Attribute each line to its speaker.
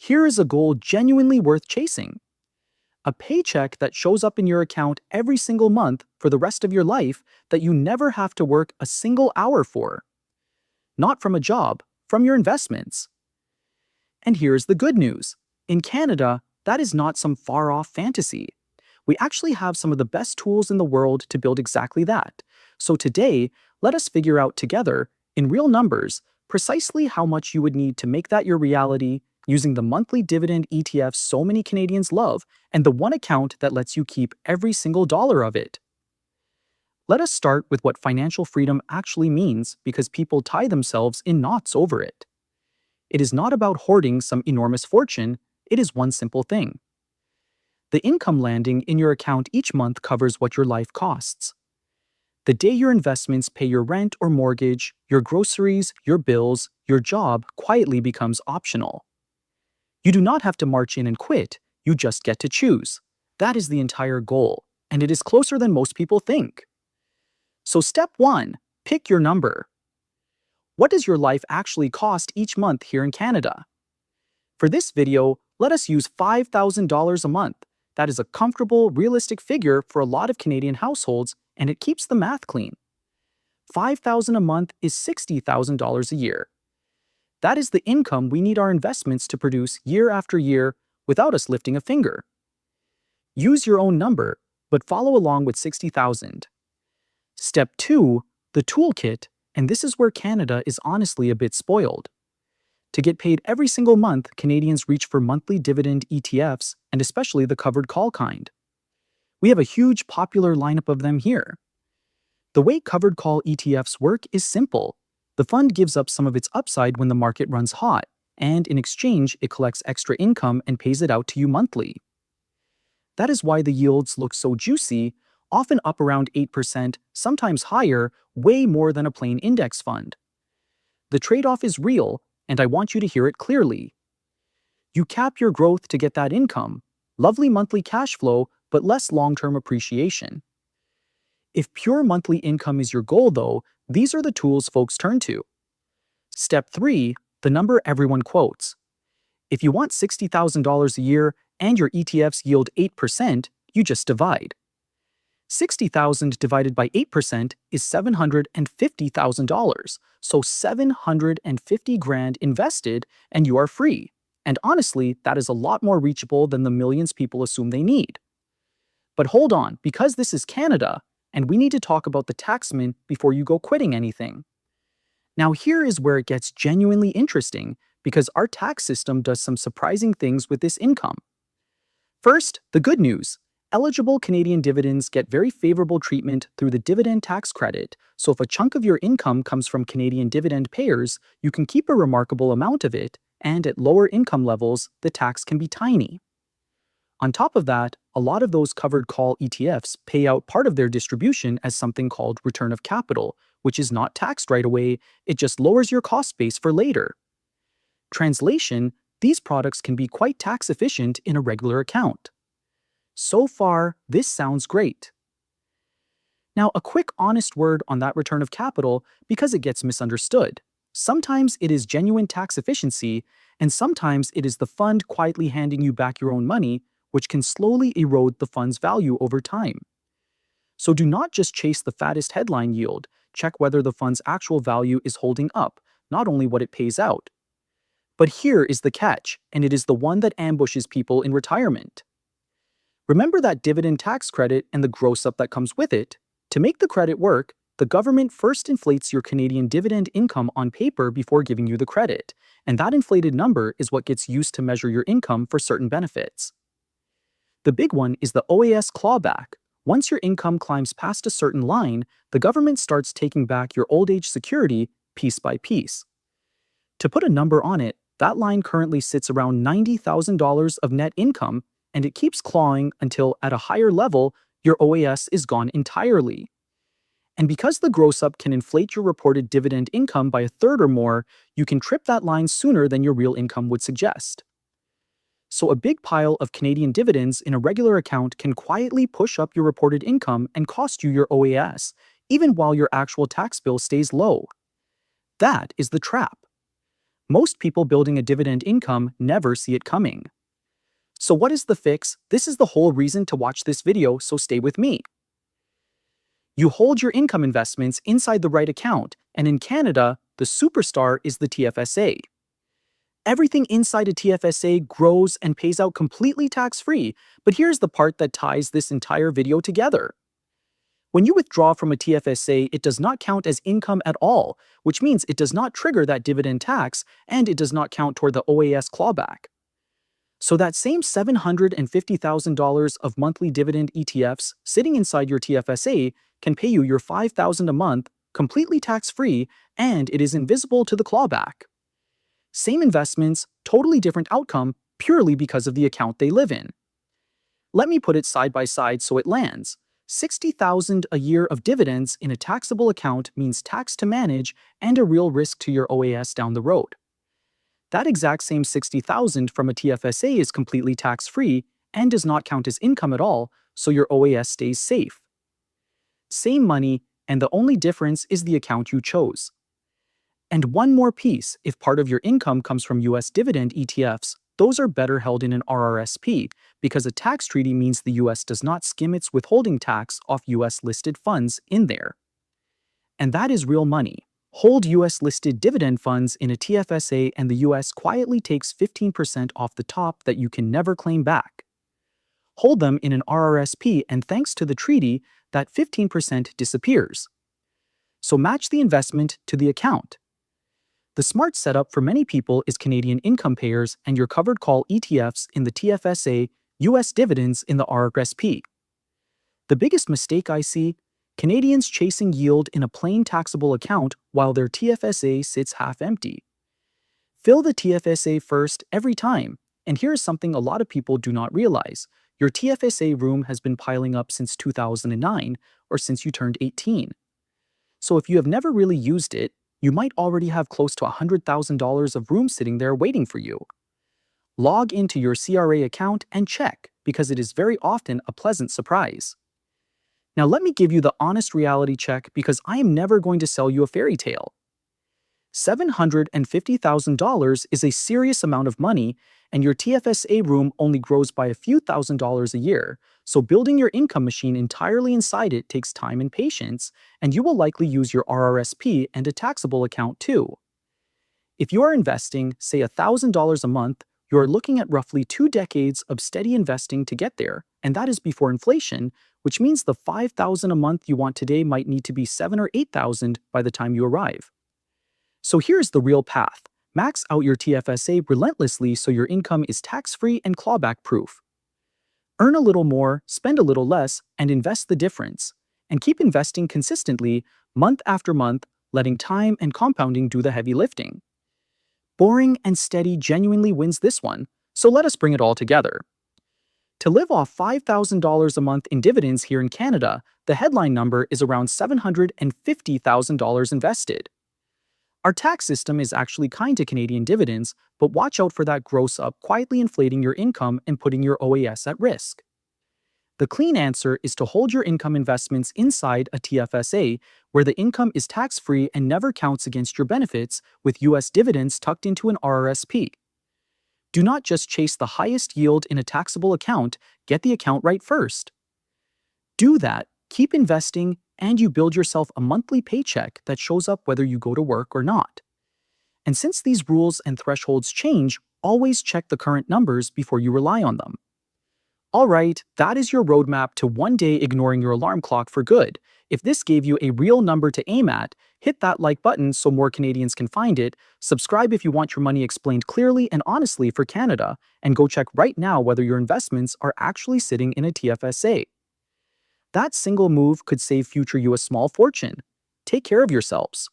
Speaker 1: Here is a goal genuinely worth chasing. A paycheck that shows up in your account every single month for the rest of your life that you never have to work a single hour for. Not from a job, from your investments. And here's the good news. In Canada, that is not some far-off fantasy. We actually have some of the best tools in the world to build exactly that. So today, let us figure out together, in real numbers, precisely how much you would need to make that your reality using the monthly dividend ETFs so many Canadians love and the one account that lets you keep every single dollar of it. Let us start with what financial freedom actually means because people tie themselves in knots over it. It is not about hoarding some enormous fortune, it is one simple thing. The income landing in your account each month covers what your life costs. The day your investments pay your rent or mortgage, your groceries, your bills, your job quietly becomes optional. You do not have to march in and quit, you just get to choose. That is the entire goal, and it is closer than most people think. So step 1, pick your number. What does your life actually cost each month here in Canada? For this video, let us use $5,000 a month. That is a comfortable, realistic figure for a lot of Canadian households, and it keeps the math clean. $5,000 a month is $60,000 a year. That is the income we need our investments to produce year after year without us lifting a finger. Use your own number, but follow along with $60,000. Step 2, the toolkit, and this is where Canada is honestly a bit spoiled. To get paid every single month, Canadians reach for monthly dividend ETFs, and especially the covered call kind. We have a huge popular lineup of them here. The way covered call ETFs work is simple. The fund gives up some of its upside when the market runs hot, and in exchange, it collects extra income and pays it out to you monthly. That is why the yields look so juicy, often up around 8%, sometimes higher, way more than a plain index fund. The trade-off is real, and I want you to hear it clearly. You cap your growth to get that income, lovely monthly cash flow, but less long-term appreciation. If pure monthly income is your goal, though, these are the tools folks turn to. Step 3, the number everyone quotes. If you want $60,000 a year and your ETFs yield 8%, you just divide. 60,000 divided by 8% is $750,000, so 750 grand invested and you are free. And honestly, that is a lot more reachable than the millions people assume they need. But hold on, because this is Canada, and we need to talk about the taxman before you go quitting anything. Now here is where it gets genuinely interesting, because our tax system does some surprising things with this income. First, the good news. Eligible Canadian dividends get very favorable treatment through the dividend tax credit, so if a chunk of your income comes from Canadian dividend payers, you can keep a remarkable amount of it, and at lower income levels, the tax can be tiny. On top of that, a lot of those covered call ETFs pay out part of their distribution as something called return of capital, which is not taxed right away, it just lowers your cost base for later. Translation, these products can be quite tax efficient in a regular account. So far, this sounds great. Now, a quick honest word on that return of capital because it gets misunderstood. Sometimes it is genuine tax efficiency, and sometimes it is the fund quietly handing you back your own money, which can slowly erode the fund's value over time. So do not just chase the fattest headline yield, check whether the fund's actual value is holding up, not only what it pays out. But here is the catch, and it is the one that ambushes people in retirement. Remember that dividend tax credit and the gross up that comes with it? To make the credit work, the government first inflates your Canadian dividend income on paper before giving you the credit, and that inflated number is what gets used to measure your income for certain benefits. The big one is the OAS clawback. Once your income climbs past a certain line, the government starts taking back your old age security piece by piece. To put a number on it, that line currently sits around $90,000 of net income, and it keeps clawing until, at a higher level, your OAS is gone entirely. And because the gross up can inflate your reported dividend income by a third or more, you can trip that line sooner than your real income would suggest. So a big pile of Canadian dividends in a regular account can quietly push up your reported income and cost you your OAS, even while your actual tax bill stays low. That is the trap. Most people building a dividend income never see it coming. So what is the fix? This is the whole reason to watch this video, so stay with me. You hold your income investments inside the right account, and in Canada, the superstar is the TFSA. Everything inside a TFSA grows and pays out completely tax-free, but here's the part that ties this entire video together. When you withdraw from a TFSA, it does not count as income at all, which means it does not trigger that dividend tax, and it does not count toward the OAS clawback. So that same $750,000 of monthly dividend ETFs sitting inside your TFSA can pay you your $5,000 a month completely tax-free, and it is invisible to the clawback. Same investments, totally different outcome purely because of the account they live in. Let me put it side by side so it lands. $60,000 a year of dividends in a taxable account means tax to manage and a real risk to your OAS down the road. That exact same $60,000 from a TFSA is completely tax-free and does not count as income at all, so your OAS stays safe. Same money, and the only difference is the account you chose. And one more piece, if part of your income comes from US dividend ETFs, those are better held in an RRSP because a tax treaty means the US does not skim its withholding tax off US listed funds in there. And that is real money. Hold US listed dividend funds in a TFSA and the US quietly takes 15% off the top that you can never claim back. Hold them in an RRSP and thanks to the treaty, that 15% disappears. So match the investment to the account. The smart setup for many people is Canadian income payers and your covered call ETFs in the TFSA, US dividends in the RRSP. The biggest mistake I see, Canadians chasing yield in a plain taxable account while their TFSA sits half empty. Fill the TFSA first every time, and here's something a lot of people do not realize. Your TFSA room has been piling up since 2009 or since you turned 18. So if you have never really used it, you might already have close to $100,000 of room sitting there waiting for you. Log into your CRA account and check, because it is very often a pleasant surprise. Now let me give you the honest reality check because I am never going to sell you a fairy tale. $750,000 is a serious amount of money, and your TFSA room only grows by a few $1,000s a year, so building your income machine entirely inside it takes time and patience, and you will likely use your RRSP and a taxable account too. If you are investing, say $1,000 a month, you are looking at roughly 2 decades of steady investing to get there, and that is before inflation, which means the $5,000 a month you want today might need to be $7,000 or $8,000 by the time you arrive. So here's the real path. Max out your TFSA relentlessly so your income is tax-free and clawback-proof. Earn a little more, spend a little less, and invest the difference. And keep investing consistently, month after month, letting time and compounding do the heavy lifting. Boring and steady genuinely wins this one, so let us bring it all together. To live off $5,000 a month in dividends here in Canada, the headline number is around $750,000 invested. Our tax system is actually kind to Canadian dividends, but watch out for that gross up quietly inflating your income and putting your OAS at risk. The clean answer is to hold your income investments inside a TFSA, where the income is tax-free and never counts against your benefits, with US dividends tucked into an RRSP. Do not just chase the highest yield in a taxable account, get the account right first. Do that, keep investing, and you build yourself a monthly paycheck that shows up whether you go to work or not. And since these rules and thresholds change, always check the current numbers before you rely on them. Alright, that is your roadmap to one day ignoring your alarm clock for good. If this gave you a real number to aim at, hit that like button so more Canadians can find it, subscribe if you want your money explained clearly and honestly for Canada, and go check right now whether your investments are actually sitting in a TFSA. That single move could save future you a small fortune. Take care of yourselves.